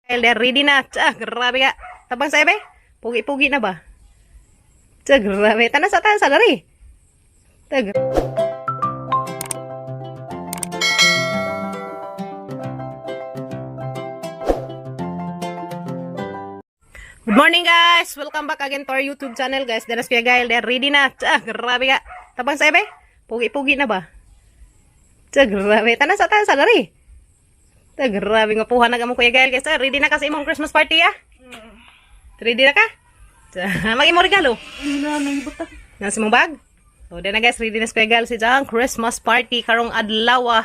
Elder, ready na. Tsa, grabe ka. Tabang sa ebe? Pugi-pugi na ba? Tsa, grabe. Tanas sa dari. Tag. Good morning guys! Welcome back again to our YouTube channel guys. Danas Pia Gael, they're ready na. Tsa, grabe ka. Tabang sa ebe? Pugi-pugi na ba? Tsa, grabe. Tanas sa dari. Tag, grabe nga puha na gamong Kuya Gael guys. Ready na kasi imong Christmas party ah? Ready na ka? Mag imong regalo? Nasa imong bag? So, na guys, ready na si Kuya Gael si Jang Christmas party karong adlaw.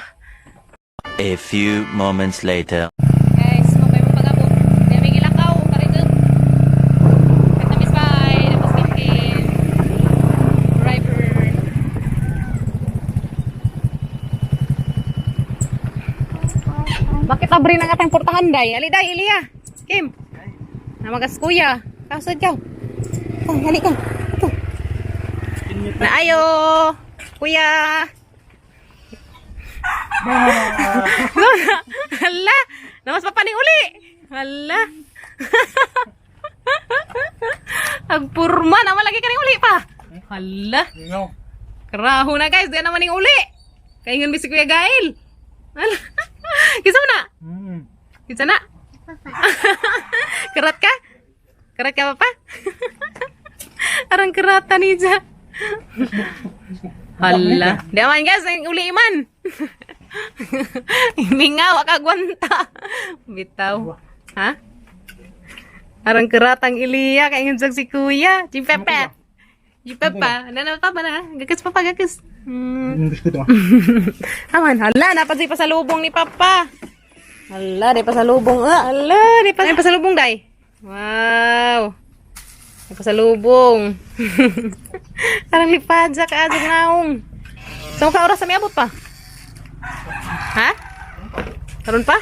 A few moments later. Guys, mabay mo pag-abot. Kaya may gilakaw, paridog. Nagtamis bay, napaskikin. Driver. Bakit abri na nga tayong portahan, day? Ali, day, Ilia. Kim. Namagas kuya. Kasad ka. Oh, hali ka. Ito. Na ayo. Kuya. Hala. Namas pa paning uli. Hala. Agpurma naman lagi ka ning uli pa. Hala. Karaho na guys. Diyan naman ning uli. Kaingon mi si Kuya Gael. Hala. Kisa mo na? Kisa na? Kerat ka? Kerat ka papa? Arang keratan ija. Hala. Di aman guys, uli iman. Mingaw, akagwanta. Bitaw. Ha? Arang keratang Ilia, kaingin sa si kuya. Jipepe. Jipepe. Ano pa ba na? Gagas papa, gagas. Aman, hala, napansin pa sa lubong ni papa. Hala, di pa sa lubong. Hala, di pa sa lubong, day. Wow. Di pa sa lubong. Parang lipadja ka adjag naong. So, ka oras sa may abot pa? Ha? Karon pa?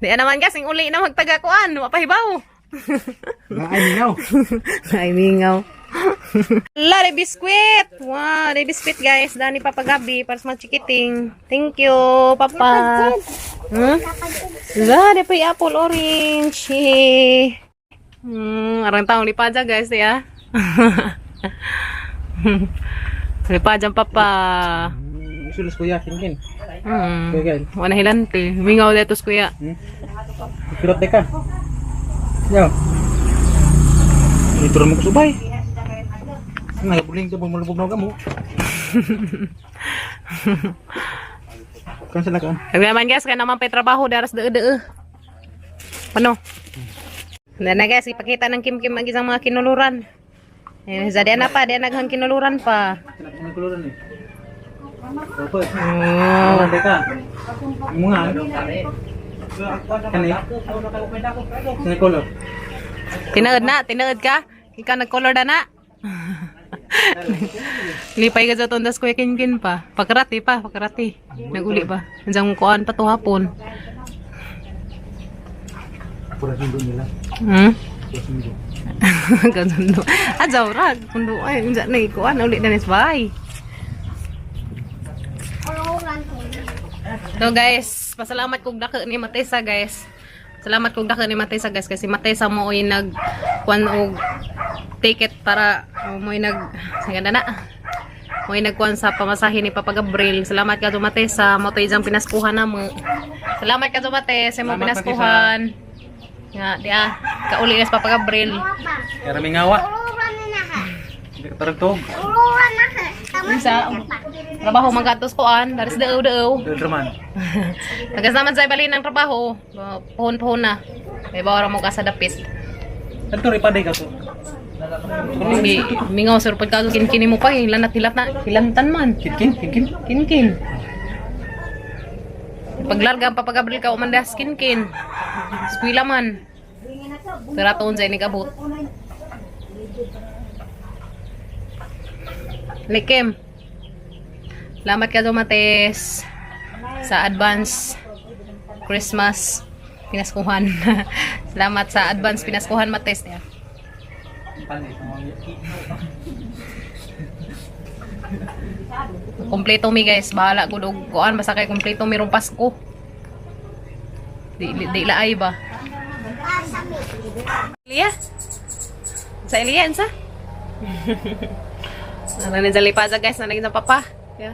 Di naman kasing uli na magtagakuan. Mapahibaw. Ay, mingaw. Ay, mingaw. Hala, de biskuit. Wow, de biskuit guys. Dani Papa Gabi para sa mga chikiting. Thank you, Papa. De pa apple orange. Arang taong lipadja guys ya. Lipadja Papa. Isulas kuya, kin. Wana hilante. Mingaw detos kuya. Pirot deka. Yo. Ito mo ko subay. Nagabuling to malubog na kamo. Kan sila kan. Naman guys, kaya naman pa trabaho daras de. Ano? Na guys, ipakita ng Kim ang isang mga kinuluran. Eh, zadian na pa, diyan naghang kinuluran pa. Kinuluran ni. Oh, deka. Mga kani. Sini color. Tinaod ka? Ikaw nag-color na. Lipay ka sa tundas kuya Kinkin pa. Pakarati. Naguli pa. Nandiyan kuan pa to hapon. Pura sundo nila. Ganun. Ajaw rag. Kundo ay nandiyan na ikuan ulit na nisbay. So guys, pasalamat kog dako ni Matesa guys. Salamat kog dako ni Matesa guys kasi Matesa mo oy nag kuan og ticket para mo saganda na. Mo nagkuan sa pamasahe ni Papa Gabriel. Salamat ka do Matesa, mo to ijang pinaskuhan na mo. Salamat ka do Matesa, mo pinaskuhan. Nga dia kauli sa Papa Gabriel. Kaya mingawa. Tarugtog. Isa trabaho magatos kuan, daris daw. Derman. Tagasama sa balin ng trabaho. Puhon na. May bawara mo ka sa dapit. Ito ripaday ka to. Hindi, mingaw sir pagka kinkini mo pa hilanat na hilantan man. Kinkin. Paglarga pa Gabriel ka umandas kinkin. Eskwela man. Teraton sa ini kabut. Likim. Salamat ka Mates sa advance Christmas pinaskuhan. Salamat sa advance pinaskuhan Mates ya. Kompleto mi guys, bahala ko dog kuan basta kay kompleto mi rong Pasko. Di laay ba? Lia? Sa Lia, sa? Ano sa lipaza guys, nanagin sa papa. Yeah.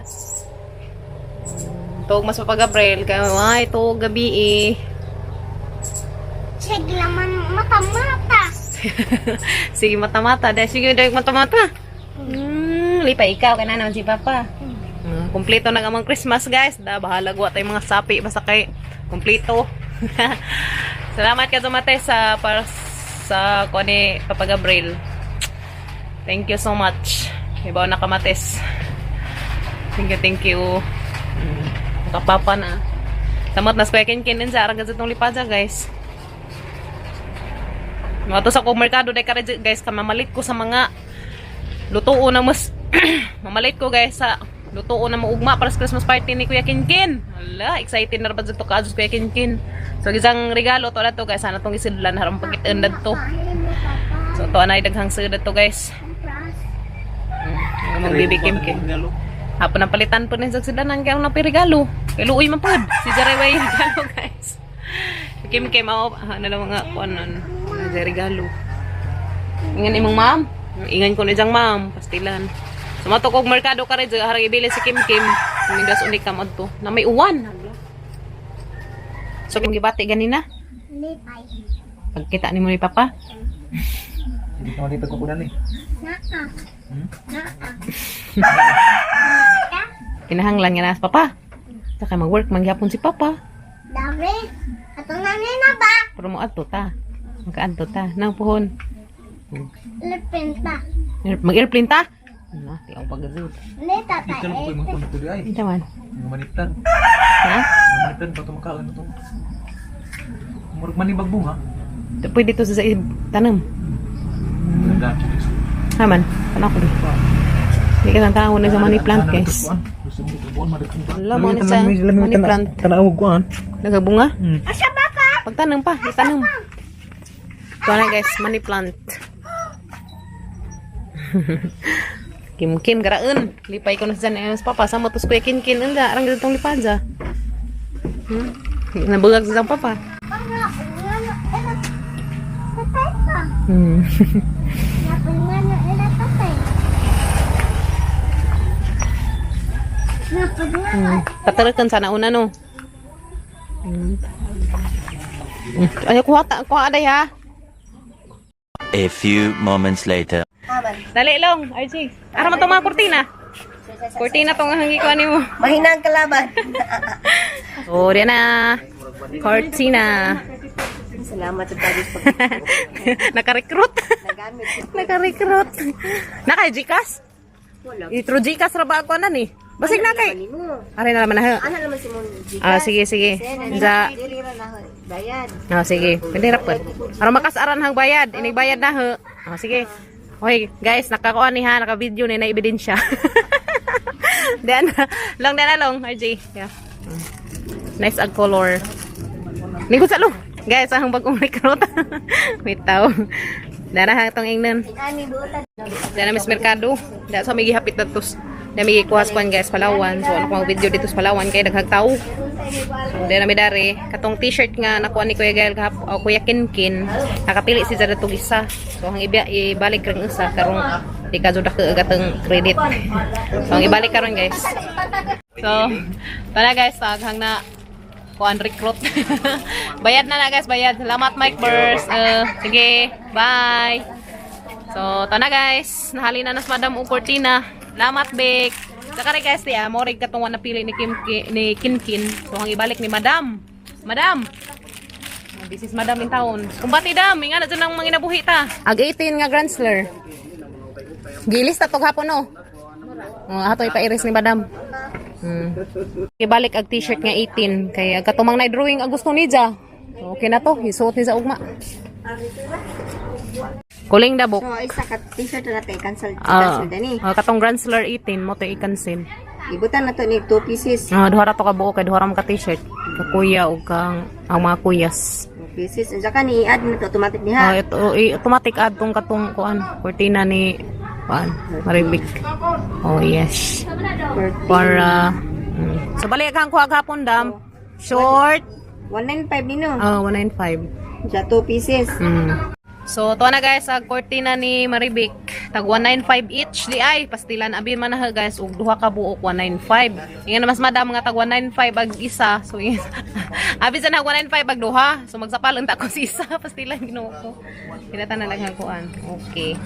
Tuog mas papa Gabriel. Kaya, ay, tuog gabi eh. Sige naman mata-mata. Sige, mata-mata. Dahil sige, dahil mata-mata. Lipa, ikaw. Kaya na naman si papa. Kompleto na gamang Christmas guys. Da, bahala gawa tayong mga sapi. Basta kay, kompleto. Salamat ka dumate sa para sa kone Papa Gabriel. Thank you so much. Ibaw na kamates. Thank you. Kapapa na. Samot na square kin sa arang itong lipaza guys. Mga to sa kong merkado day ka guys, kamamalit ko sa mga lutuo na mas mamalit ko guys sa lutuo na maugma para sa Christmas party ni Kuya Kinkin. Hala, excited na rabad sa to kasos Kuya Kinkin. So isang regalo to na to guys, sana tong isidlan harang pagkitendad to. So to anay daghang sedad to guys. Magbibi Kinkin. Hapon na palitan po na sa sidanan kaya na regalo. Kay luoy man pod. Si Jareway regalo guys. Kim ako ano lang mga kuanon na regalo. Ingan imong ma'am. Ingan ko ni jang ma'am, pastilan. Sumato kog merkado ka rin, harang ibili si Kim. Mindas unik ka to. Na may uwan. So kung gibati ganina, Lipay. pagkita ni mo ni Papa. Hindi ka malipad ko kunan eh. Naa. Kinahanglan nga na Papa. Saka mag-work mangyapon si Papa. Dami. Ato na na ba? Pero mo adto ta. Magkaadto ta. Nang puhon. Lepenta. Mag-airplane ta? Ano, di ako pag-azul. Leta Ikaw lang po yung mga kunan to di ay. Hindi man. Mga maniptan. Ha? Mga maniptan pa ito makaon ito. Murag manibag bunga. Pwede to sa tanam. Ganda. Haman. Ano ko di? Hindi ka nang tao na sa money plant guys. Gusto mo ito buwan madagkong. Wala mo na sa money plant. Tanawag ko an. Nagabunga? Asa ba ka? Pagtanong pa, itanong. Ito na guys, money plant. Kim garaun. Lipay ko na sa dyan. Papa, sa motos ko kin. Anda, arang ganitong lipaza. Nabugag sa papa. Patarakan sana una no. Ay, kuha aday ha. A few moments later. Dali long, RG. Ara man to mga kurtina. Kurtina tong hangi ko mo. Mahinang kalaban. Oh, diyan na. Kurtina. Salamat sa tagis pag Naka-recruit. nagamit. Naka-recruit. Naka-Gcash? Wala. Itro Gcash ra ba ako na ni? Basig na kay. Mo. Are na naman na. Ano naman si Mon? Sige. Sa Dirira na bayad. sige. Pwede ra po. Ara makasaran hang bayad. Inig bayad na he. Sige. Okay, guys, nakakuha ni ha, naka-video ni na ebidensya. Diyan na long, RJ. Yeah. Nice ag color. Nigo sa lo. Guys, ang bagong recruit. Wait taw. Dara ha tong ingnan. Ani buutan. Dara mis merkado. Da sa migi hapit datos. Da migi kuwas kwan guys Palawan. So ano pang video dito sa Palawan kay daghang tawo. So dara mi dare katong t-shirt nga nakuha ni Kuya Gael kahap o Kuya Kinkin. Nakapili si Zara tong isa. So ang ibalik ring isa karong di ka jud gatong credit. So ang ibalik karon guys. So para guys taghang na kuan recruit. Bayad na guys, bayad. Salamat Mike Burst. Sige, bye. So, ito na guys. Nahali na nas Madam og Cortina. Salamat Bek. Saka rin guys, tiya, mo rin katong napili ni Kinkin. So, ang ibalik ni Madam. Madam. This is Madam in town. Kumbati dam, nga na dyan ang mga inabuhi ta. Ag 18 nga Grand Slur. Gilis ta to hapon no. Ato ipairis ni Madam. Ibalik ag t-shirt nga 18 kay katumang na drawing ang gusto ni Ja. Okay na to, isuot ni sa ugma. Kuling dabok. So isa ka t-shirt na tayo cancel dani. Katong Grand Slur 18 mo to i-cancel. Ibutan na to ni 2 pieces. Duha ra to ka buo kay duha ra ka t-shirt. Ka kuya ug kang ang mga kuyas. 2 pieces. Unsa ka ni add na to automatic niha. Ito automatic add tong katong kuan cortina ni kuan Maribik. Oh yes. Para so balik kang kuha gapon dam. Short 195 nino. 195. Sa 2 pieces. So, to na guys, ang kortina ni Maribik. Tag 195 each. Di ay, pastilan. Abi man na ha guys. Ug duha ka buok, 195. Ingin na mas madam nga tag 195 ag isa. So, ingin. Abi sa na 195 ag duha. So, magsapalan ta ko si isa. Pastilan ginuo ko. Pinata na lang hakuan. Okay.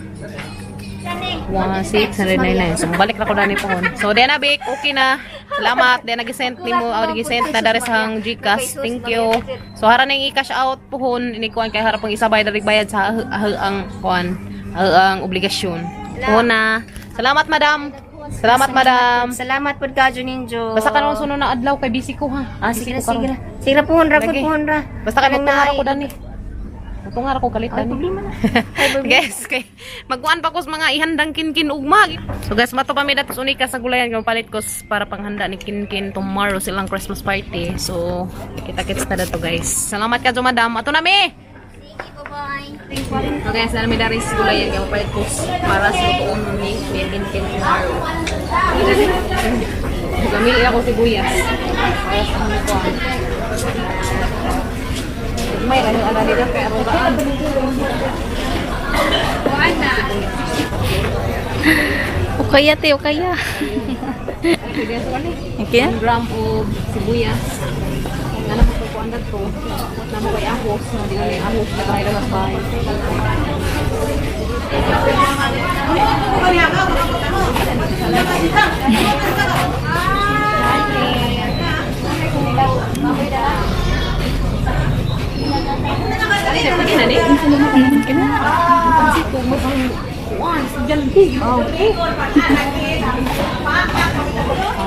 1,699. So, balik na ko na ni pohon. So, di na Bik. Okay na. Salamat. Di nag-send ni mo. Nag-send na dari sa Gcash. Thank you. So, hara na yung i-cash out pohon. Inikuan kay harap ang isabay dari bayad sa ang kuan. Ang obligasyon. Pohon na. Salamat, madam. Salamat, madam. Salamat pod ka Juninjo. Basta ka nung sunod na adlaw kay busy ko ha. Sige ra. Sige ra pohon ra pod Lagi. pohon ra. Basta ka nagtungar ako dani. Nagtungar ako kalit dani. Guys, kay magkuan pa ko sa mga ihandang kinkin ugma. So guys, mato pa mi datos unika sa gulayan kung palit ko para panghanda ni kinkin tomorrow silang Christmas party. So, kita-kits na dato guys. Salamat ka jo madam. Ato na mi. So guys, na mi dari sa gulayan kay palit ko para sa tuon ni kinkin tomorrow. Gamili ako sibuyas. Para sa mga kuan. May ano dito kaya ako ba? Ukaya te, ukaya. Okay. 1 gram of sibuyas. Ang anak ko po andat ko. Na mo kay ahos, na di kami ahos na kaya lang bahay.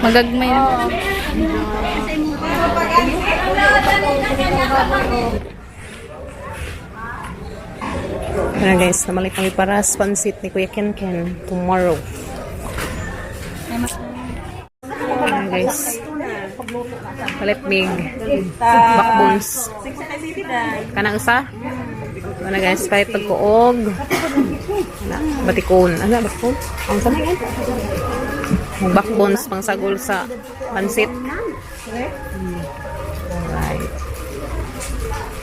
Magagmay na. Ayan guys, namalik kami para sa pansit ni Kuya Ken tomorrow. Ayan guys. Palit mig backbones. Kanang isa? Ano guys, kahit pagkuog. Batikon. Ano, batikon? Ang sana yan? Backbones pang sagol sa pansit. Alright.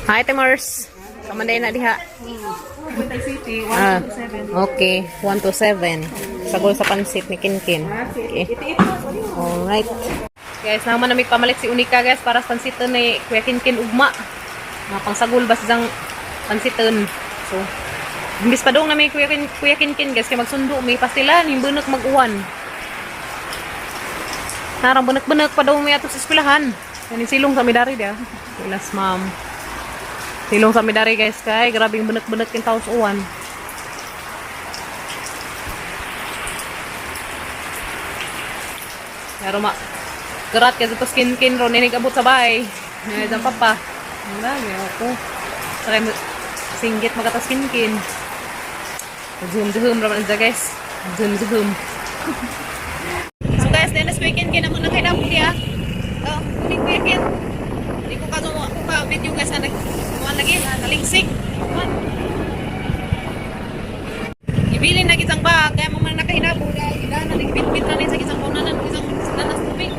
Hi, Timers. Kamanday na diha. Okay. 1 to 7. Sagol sa pansit ni Kinkin. Okay. Alright. Guys, naman na may pamalik si Unika guys para sa pansiton ni Kuya Kinkin ugma. Mga pangsagol ba siyang pansiton. So, imbis pa doon na may Kuya Kinkin guys kaya magsundo may pastilan, yung bunak mag-uwan. Narang bunak-bunak pa daw may ato sa eskwelahan. Yan yung silong sa midari dia. Pilas ma'am. Silong sa midari guys kay grabe yung bunak-bunak yung tao sa uwan. Pero gerat kasi pa skin ron inig abot sa bahay. Diyan papa. Wala, may ako. Sakay singgit magata skin. Zoom raman dyan guys. Zoom. So guys, then this weekend naman na kayo dia. Oh, hindi ko yakin. Hindi ko ka video guys na lagi, nalingsik. Ibilin na kitang bag, kaya mamang nakahinabong guys. Naligpit-pit na rin sa isang punanan, isang nanas tubig.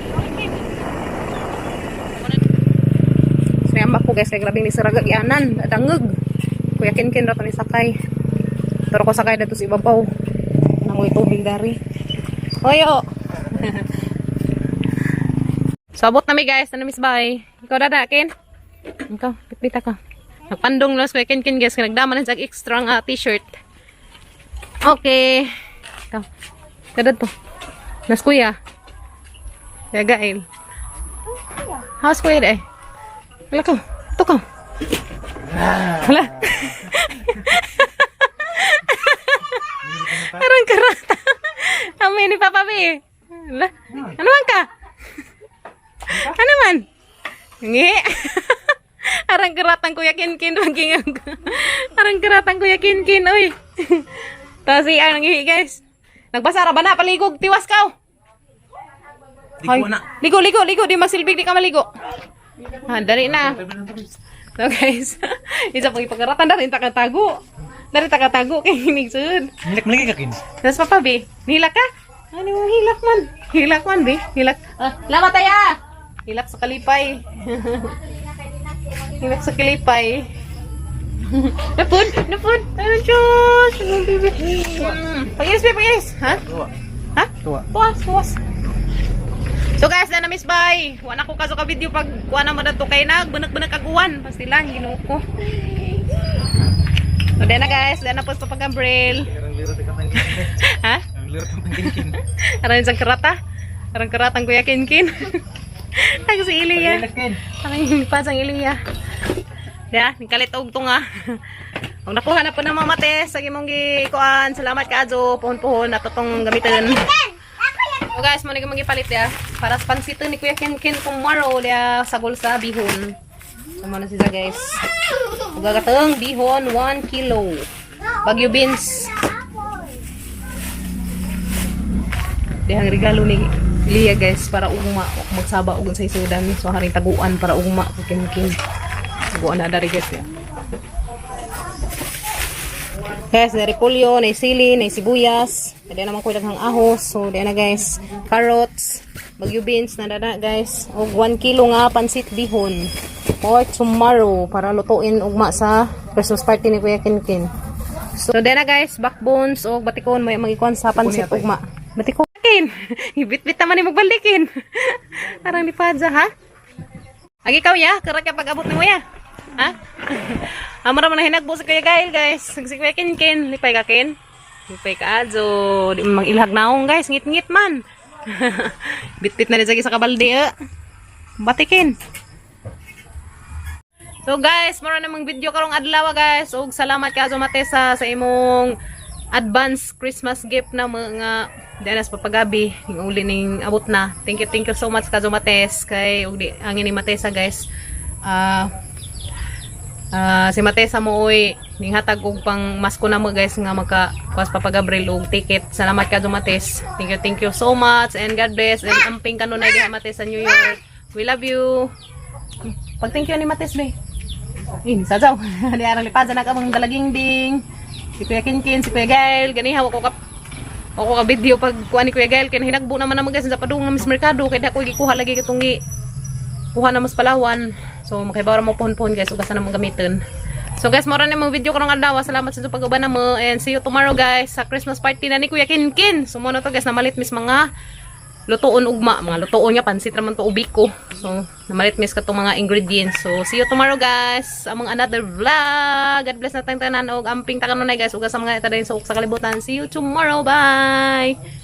Sayang ko guys, kaya grabing ni Saraga ianan, dangag. Kuya Kinkin rato ni sakay. Pero ko sakay dito sa ibabaw. Namoy tubig dari. Oyo! So, abot na mi guys, na miss bye. Ikaw dada, Ken? Ikaw, pitbita ka. Nagpandong los Kuya Kinkin guys, nagdaman na sa extra t-shirt. Okay. Ikaw. Kadad to. Nas kuya. Kaya gail. How's kuya de? Hala ka. Ito ka. Hala. Parang karata. Amin ni Papa B. Hala. Ano man ka? Ano man? Ngi. Arang keratang Kuya Kinkin. Arang keratang Kuya Kinkin. Uy. Tapos ang nangihi guys. Nagbasara ba na? Paligog. Tiwas ka. Ligo. Di masilbig. Di ka maligo. Dali na. So guys. Isa pang ipagkaratan. Dari takatago. Kaya hinigsud. Hilak malagi ka, Kins. Tapos Papa B. Nilak ka? Ano yung hilak man B? Hilak. Lama taya. Hilak sa kalipay. Himik sa kilipay. Napun! Napun! Ano, Diyos! Pag-inis, babe, pag-inis! Ha? Ha? Tuwas, tuwas. So guys, na miss bye. Wala ko kaso ka video pag wala mo na to kay nagbanag-banag kaguan. Pasti lang, ginuo ko. So na guys, na po sa pag-umbrel. Ha? Aran sa karata? Arang karatang Kuya Kinkin. Ay, si Ilya. Ay, pasang Ilya. Ya, nikalit og tunga. Ang nakuha na po ng mga mates, sa imong gikuan. Salamat ka Ajo, puhon-puhon na totong gamitin. So guys, mo na magipalit ya. Para sa pansito ni Kuya Kinkin tomorrow dia sagol sa bihon. Tama na siya guys. Ugagatang bihon 1 kilo. Bagyo beans. Dihang regalo ni Lia guys para ugma magsaba ug sa isudan so haring taguan para ugma Kuya Kinkin. Taguan na dari guys ya. Guys, na repolyo, na sili, na sibuyas. Pwede naman ko daghang ahos. So, diyan na guys. Carrots, bagyo beans na dada guys. O 1 kilo nga pansit bihon. For tomorrow para lutuin ugma sa Christmas party ni Kuya Kinkin. So, diyan na guys. Backbones o batikon. May magikuan sa pansit ugma. Batikon. Ibit-bit naman ni magbalikin. Parang di Padza, ha? Agi ikaw ya? Karak ya pag-abot ni mo ya? Ha? Amara mo na hinagbo sa Kuya Gail, guys. Si Kuya Kinkin. Lipay ka, Kin? Lipay ka, Ajo. Di mang ilhag naong, guys. Ngit-ngit man. Bit-bit na rin sa kabalde, Batikin. So, guys, mara namang video karong adlaw, guys. Og salamat ka, Ajo Matesa, sa imong advance Christmas gift na mga danas papagabi. Yung uli ning abot na. Thank you so much, Ajo Mates. Kay, uli, angin ni Matesa, guys. Si Matesa mo oy ning hatag og pang masko na mo guys nga maka kuwas papagabril og ticket. Salamat ka Mates. Thank you so much and God bless and amping kanunay diha Mates sa New York. We love you. Pag thank you ni Mates be. Sajaw. Di arang lipadza na ka mga dalaging ding. Si Kuya Kinkin, si Kuya Gail, ganiha ko ka video pag kuha ni Kuya Gail kay hinagbo naman na guys sa padung nga Miss Mercado kay dako gikuha lagi katong kuha na mas Palawan. So, makibawara mo pohon-pohon guys. Ugasan na mong gamitin. So guys, mara na mong video ko ng aldawa. Salamat sa pag-uban na mo. And see you tomorrow guys sa Christmas party na ni Kuya Kinkin. So, muna to guys, namalit mis mga lutoon ugma. Mga lutoon niya, pansit naman to ubiko. So, namalit mis ka itong mga ingredients. So, see you tomorrow guys. Among another vlog. God bless na tayong tanan. Og amping takanunay guys. Ugasan mga ita din sa kalibutan. See you tomorrow. Bye!